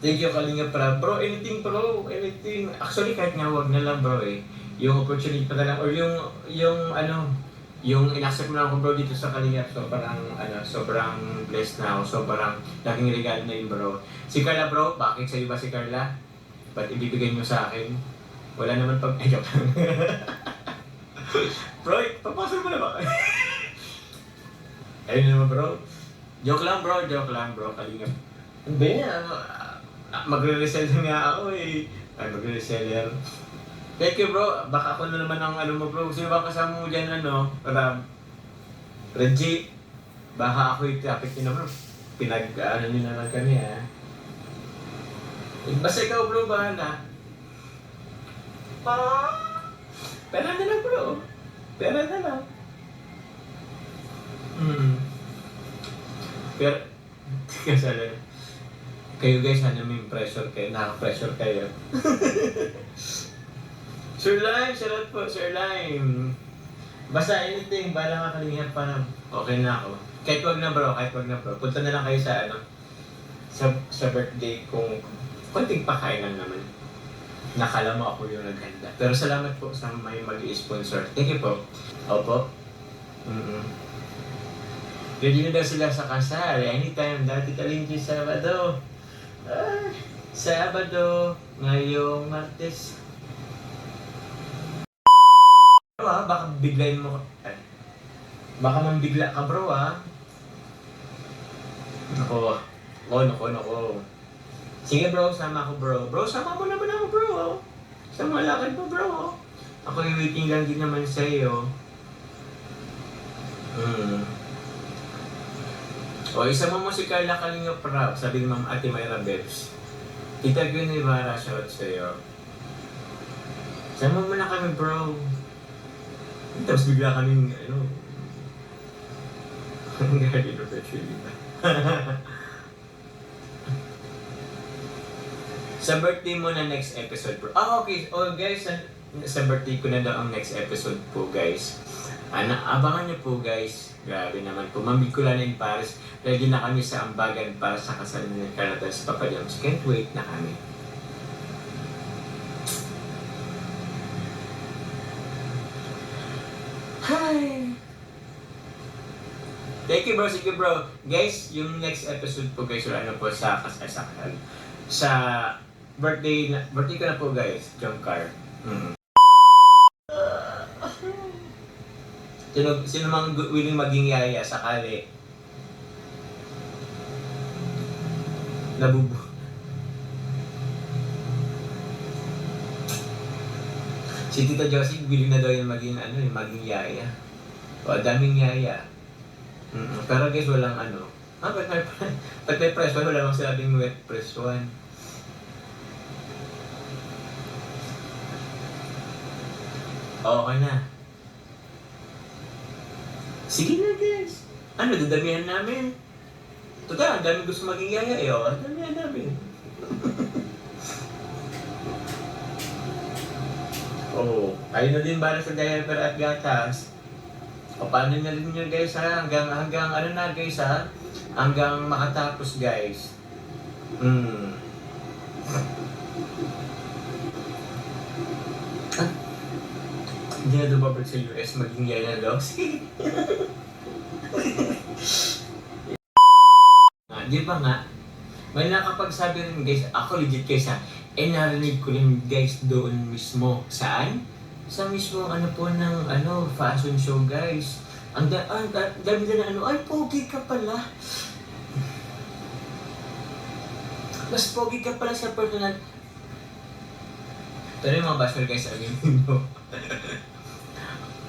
Thank you, Kalinga Prab. Bro, anything bro, anything. Actually, kahit nga wag na lang bro eh. Yung opportunity pa na lang, or yung ano, yung in-accept mo na ako bro dito sa Kalinga, sobrang blessed na ako, sobrang laking regalo na yun bro. Si Carla bro, bakit sa'yo ba si Carla? Ba't ibibigay mo sa akin? Wala naman pag... Ay, joke lang. Bro, papasok mo na ba? Ayun naman bro. Joke lang bro, Kalinga. Hindi, magre-resell nga ako eh. Ay, magre-reseller. Thank you bro, baka ako na naman ang ano mo bro. Sino ba kasama mo dyan Reggie? Baka ako yung topic nyo na bro. Pinag-ano nyo na lang kami ha. Basta ikaw bro, bahala. Pera na lang bro. Pera na lang. Pero, kasalan. Kayo guys, sana may pressure kayo. Nakaka-pressure kayo. Sir Lime, salamat po, Sir Lime. Basta anything, bala makalingat pa na. Okay na ako. Kahit wag na bro. Punta na lang kayo sa sa birthday kung konting pakain lang naman. Nakala mo ako yung naghanda. Pero salamat po sa may mag-i-sponsor. Thank you po. Opo. Ready na daw sila sa kasal. Anytime, dati kalinji Sabado. Sabado, ngayong Martes. Bro baka biglayin mo. Baka mambigla ka bro Nako. Sige bro, sama ako bro. Bro, sama mo naman ako bro. Sama lakad mo bro. Ako yung waiting lang din naman sa iyo. O, isama mo si Carla Kalinga Prab, sabi ni Ma'am Ate Mayra Bebs. Tita Gwen Ibarra, shoutout sa'yo. Sama mo na kami, bro. Tapos bigla kaming, guardian of Petrolita. Sa birthday mo na next episode, bro. Okay. Oh, guys, sa birthday ko na daw ang next episode po, guys. Abangan niyo po, guys. Grabe naman po. Ma'am Bicolana in Paris. Ready na kami sa ambagan para sa kasal ni Carlota sa Papa Jones. Can't wait na kami. Hi! Thank you bro, sige bro. Guys, yung next episode po guys, wala na po sa kasal. Sa birthday ko na po guys, John Carr. Sino mang willing maging yaya sakali nabubu. Si Tita Josie willing na daw yung maging yaya. O daming yaya. Pero guys walang ba't may press 1? Wala lang sinabing wet press 1. Okay na. Sige na guys. Dadamihan namin. Total, ang dami gusto maging yaya eh. Dadamihan namin. Ayun na din para sa diaper at gatas. Paano na rin nyo guys hanggang guys hanggang makatapos guys. Hindi na dumabot sa US, maging yaya daw. Di ba nga? May nakapagsabi rin guys, ako legit guys narinig ko rin guys doon mismo. Saan? Sa mismo po ng fashion show guys. Ang dami na ay pogi ka pala. Mas pogi ka pala sa personal. Pero yung mga basher guys, aminin mo.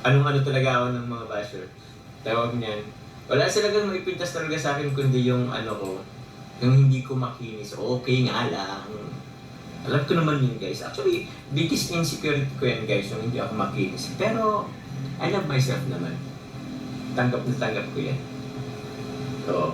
Anong talaga ako ng mga basher? Tawag niyan. Wala silang maipintas talaga sa akin kundi yung yung hindi ko makinis. Okay nga lang. Alam ko naman yun guys. Actually, biggest insecurity ko yan guys, yung hindi ako makinis. Pero, I love myself naman. Tanggap na tanggap ko yan. So,